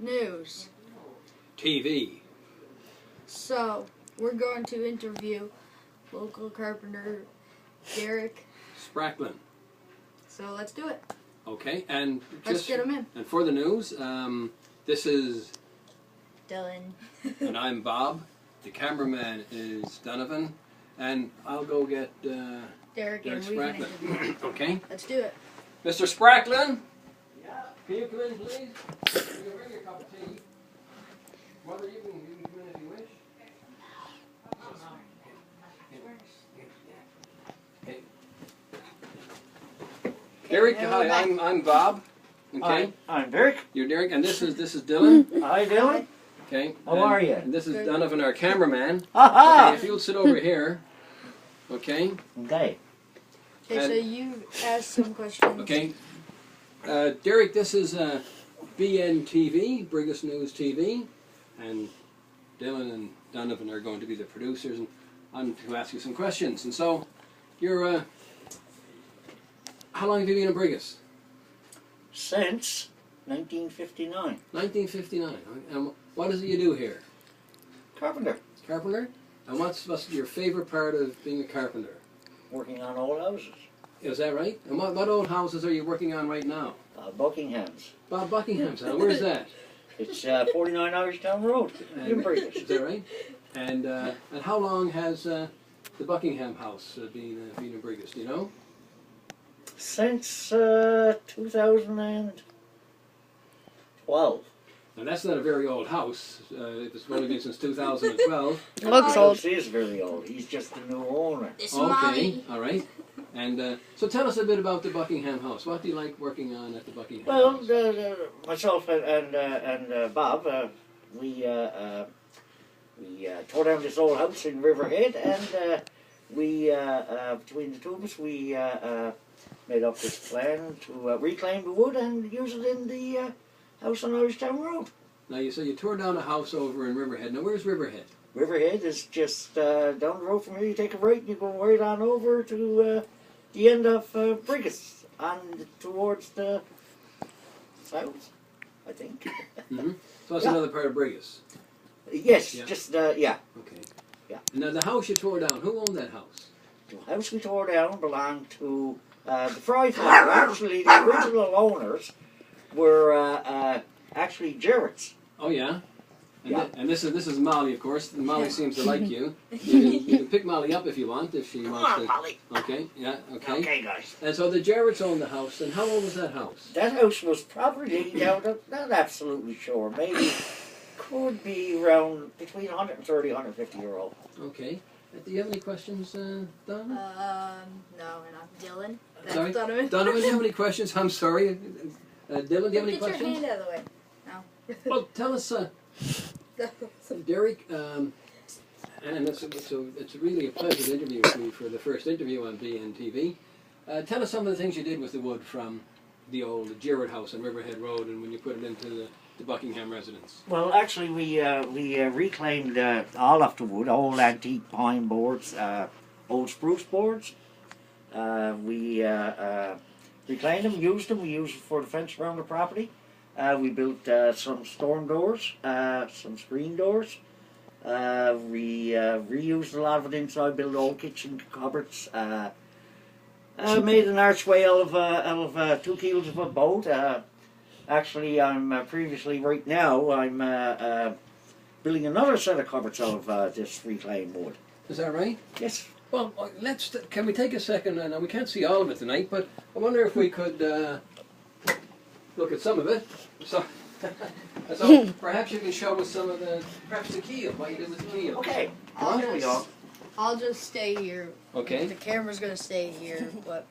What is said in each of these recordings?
news. TV. So, we're going to interview local carpenter Derek Spracklin. So let's do it. Okay, and Let's get him in. And for the news, this is Dylan. and I'm Bob. The cameraman is Donovan, and I'll go get Derek and Spracklin. Okay, let's do it. Mr. Spracklin. Yeah. Can you come in, please? You can bring your cup of tea. Mother, you can come in if you wish. Okay. Derek, hi. I'm Bob. Okay. I'm Derek. You're Derek, and this is Dylan. Hi, Dylan. Okay. How are you? And this is Donovan, our cameraman. Aha! Okay, if you'll sit over here. Okay. Okay. Okay, so you ask some questions. Okay. Derek, this is BNTV, Brigus News TV, and Dylan and Donovan are going to be the producers, and I'm to ask you some questions. And so, you're, how long have you been in Brigus? Since 1959. 1959. And what is it you do here? Carpenter. Carpenter? And what's your favorite part of being a carpenter? Working on old houses. Is that right? And what old houses are you working on right now? Buckingham's. Bob Buckingham's. Now, where's that? It's 49 Irishtown Road in Brigus. Is that right? And how long has the Buckingham House been in Brigus? Do you know? Since 2012. Now that's not a very old house. It's only been since 2012. Looks old. He is very old. He's just the new owner. It's Okay, mommy. all right. And so tell us a bit about the Buckingham House. What do you like working on at the Buckingham Well, House? myself and Bob, we tore down this old house in Riverhead, and we between the two of us we made up this plan to reclaim the wood and use it in the house on Irishtown Road. Now you say you tore down a house over in Riverhead. Now where's Riverhead? Riverhead is just down the road from here. You take a right and you go right on over to the end of Brigus and towards the south, I think. Mm-hmm. So that's Yeah. another part of Brigus. Yes, Yeah. just, yeah. Okay. Yeah. Now the house you tore down, who owned that house? The house we tore down belonged to the Fry family. Actually, the original owners were actually Jarrett's. Oh yeah. And, Yeah. and this is Molly, of course. And Molly seems to like you. You can pick Molly up if you want, if she Come wants on, to. Molly. Okay. Yeah. Okay. Okay, guys. And so the Jarretts owned the house. And how old was that house? That house was probably, not absolutely sure, maybe could be around between 130 and 150 year old. Okay. Do you have any questions, Donovan? No, and I'm Dylan. That's Sorry? Donovan. Donovan, do you have any questions? I'm sorry. Dylan, do you have any Get questions? your hand out of the way. No. Well, tell us, Derek, and it's really a pleasure to interview you for the first interview on BNTV. Tell us some of the things you did with the wood from the old Jarrett house on Riverhead Road and when you put it into the Buckingham residence. Well, actually, we reclaimed all of the wood, old antique pine boards, old spruce boards. We reclaimed them, used them. We used them for the fence around the property. We built some storm doors, some screen doors. We reused a lot of it inside, built old kitchen cupboards. Made an archway out of 2 kilos of a boat. Actually, I'm right now, I'm building another set of cupboards out of this reclaimed wood. Is that right? Yes. Well, can we take a second? Now, we can't see all of it tonight, but I wonder if we could look at some of it. So, so perhaps you can show us some of perhaps the keel, what you did with the keel. Okay. I'll just stay here. Okay. The camera's gonna stay here, but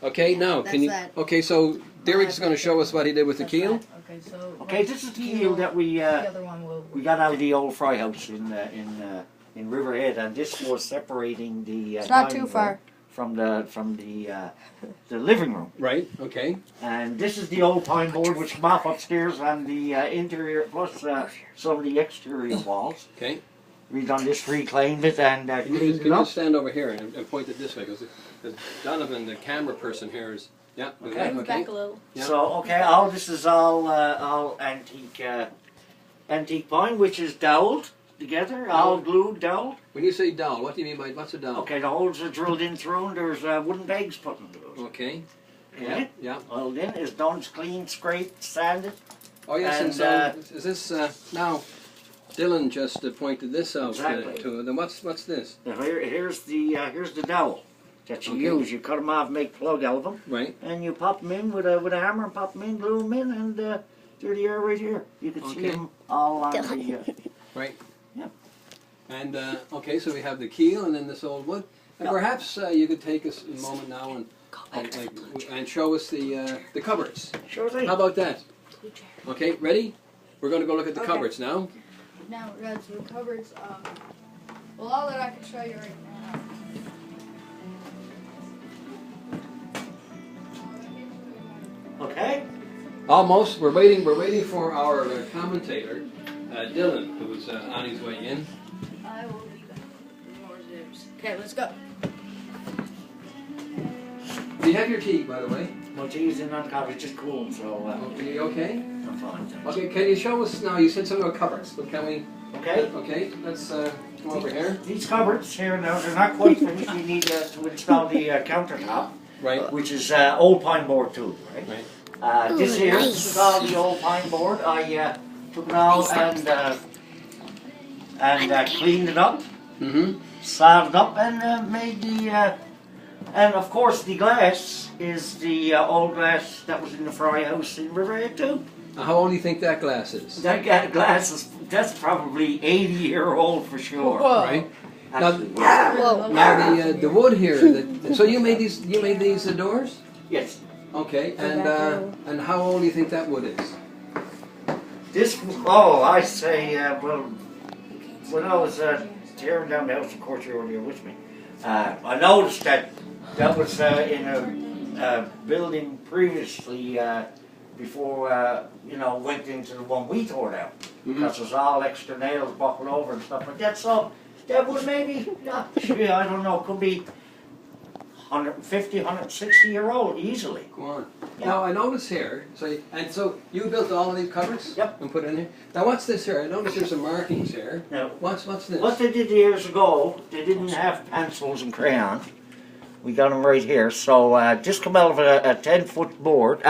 Okay, now, that's can you... that. Okay, so Derek's going to show us what he did with the that's keel. that. Okay, so Okay, this is the keel that we the other one will. got out of the old fry house in Riverhead, and this was separating the It's not dining too far. room from the living room. Right, okay. And this is the old pine board which came off upstairs on the interior plus some of the exterior walls. Okay. We done this, reclaimed it, and Can cleaned it you up. stand over here and point it this way? Because Donovan, the camera person here, is Yeah. do Okay. that, Move okay. back a little. Yeah. So okay, all this is all antique pine, which is doweled together, all glued, doweled. When you say dowel, what do you mean by what's a dowel? Okay, the holes are drilled in through, and there's wooden pegs put into those. Okay. Yeah. Yeah. Oiled in, it's done, it's clean, scraped, sanded. Oh yes, and And, so is this now? Dylan just pointed this out Exactly. to then what's this? Now here's the dowel that you Okay. use. You cut them off, make plug out of them, Right. and you pop them in with a hammer, and pop them in, glue them in, and through the air right here. You can see Okay. them all on the. Right. Yeah. And okay, so we have the keel and then this old wood. And Yeah. perhaps you could take us a moment now and show us the cupboards. Sure thing. How about that? Okay, ready? We're going to go look at the Okay. cupboards now. Now we're going to the cupboards. Well, all that I can show you right now. Okay. Almost. We're waiting for our commentator, Dylan, who's on his way in. I will be back with more zooms. Okay, let's go. Do you have your tea, by the way? Well, geez, in that cottage is just cool, so Okay, you okay? I'm fine. Thanks. Okay, can you show us now? You said something about cupboards, but can we? Okay. Okay, let's come over here. These cupboards here now, they're not quite finished. We need to install the countertop, Right. which is old pine board too, right? Right. This here, this is all the old pine board. I took it all and cleaned it up, Mm-hmm. salved up, and made the. And of course, the glass is the old glass that was in the Fry house in Riverhead too. How old do you think that glass is? That glass is that's probably 80-year-old for sure. Whoa. Right. Actually, Whoa. Now the wood here. So you made these doors? yes. Okay. And how old do you think that wood is? This, oh, I say, well, when I was tearing down the house, of course you were here with me, I noticed that was in a building previously before, went into the one we tore down. Because there's all extra nails buckled over and stuff like that. So that would maybe, I don't know, could be 150, 160-year-old easily. Go on. Yeah. Now I notice here. So you built all of these cupboards? Yep. And put in here. Now what's this here? I notice there's some markings here. Now, What's this? what they did years ago, they didn't have pencils and crayons. We got them right here. So just come out of a 10-foot board.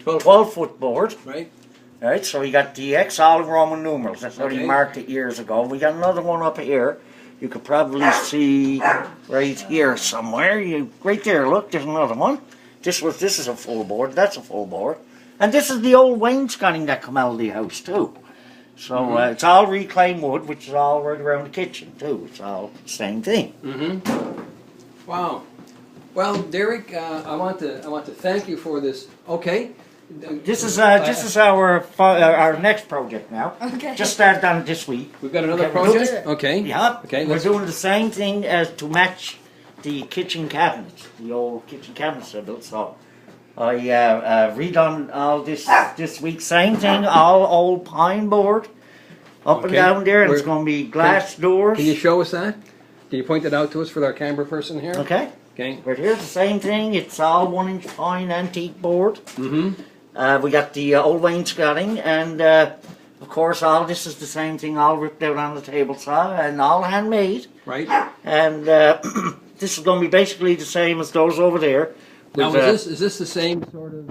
12-foot board. Right. Right. So we got the X all in Roman numerals. That's how they Okay. marked it years ago. We got another one up here. You could probably see right here somewhere. Right there. Look, there's another one. This is a full board. That's a full board. And this is the old wainscoting that come out of the house too. So it's all reclaimed wood, which is all right around the kitchen too. It's all the same thing. Mm-hmm. Wow. Well, Derek, I want to thank you for this. Okay. This is our next project now. Okay. Just started on it this week. We've got another Okay, we'll do project. Okay. Yeah. Okay. We're doing the same thing as to match the kitchen cabinets, the old kitchen cabinets I built. So I redone all this week. Same thing, all old pine board up and Okay. down there, and it's Where- going to be glass doors. Can you show us that? Can you point it out to us for our camera person here? Okay. Okay. Right here's the same thing. It's all 1-inch pine antique board. Mm-hmm. We got the old wainscoting, and of course, all this is the same thing, all ripped out on the table saw and all handmade. Right. And this is going to be basically the same as those over there. Now, With, is this the same sort of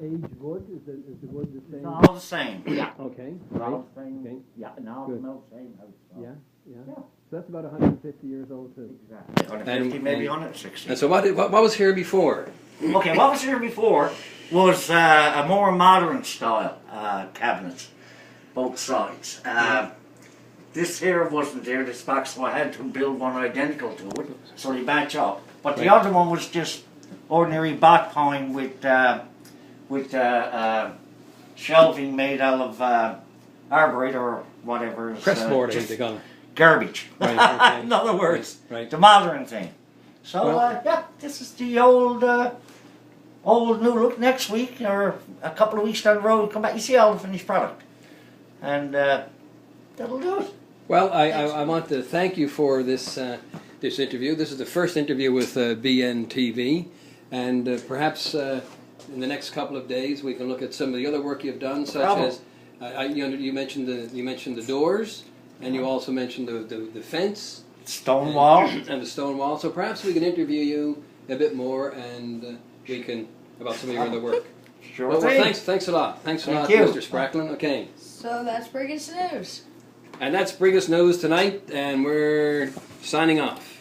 aged wood? Is the wood the it's same? all the same. Yeah. Okay. All the same. Okay. Yeah, and all Good. the same house. So. Yeah. Yeah. So that's about 150 years old too. Exactly. 150, maybe and- 160. And so what was here before? Okay, what was here before was a more modern style cabinet, both sides. This here wasn't there, this box, so I had to build one identical to it, so they match up. But the Right. other one was just ordinary bot pine with shelving made out of arborite or whatever. Pressboard, I think just they call it. garbage. Right, okay. In other words, Right. the modern thing. So Well- yeah, this is the old new look. Next week or a couple of weeks down the road, come back. You see all the finished product, and that'll do it. Well, I want to thank you for this this interview. This is the first interview with BNTV, and perhaps in the next couple of days we can look at some of the other work you've done, such as you mentioned the doors, and you also mentioned the fence, stone wall, and the stone wall. So perhaps we can interview you a bit more, and we can about some of your other work. Sure. Well, thanks a lot. Thanks a lot, you. Mr. Spracklin. Okay. So that's Brigus News. And that's Brigus News tonight, and we're signing off.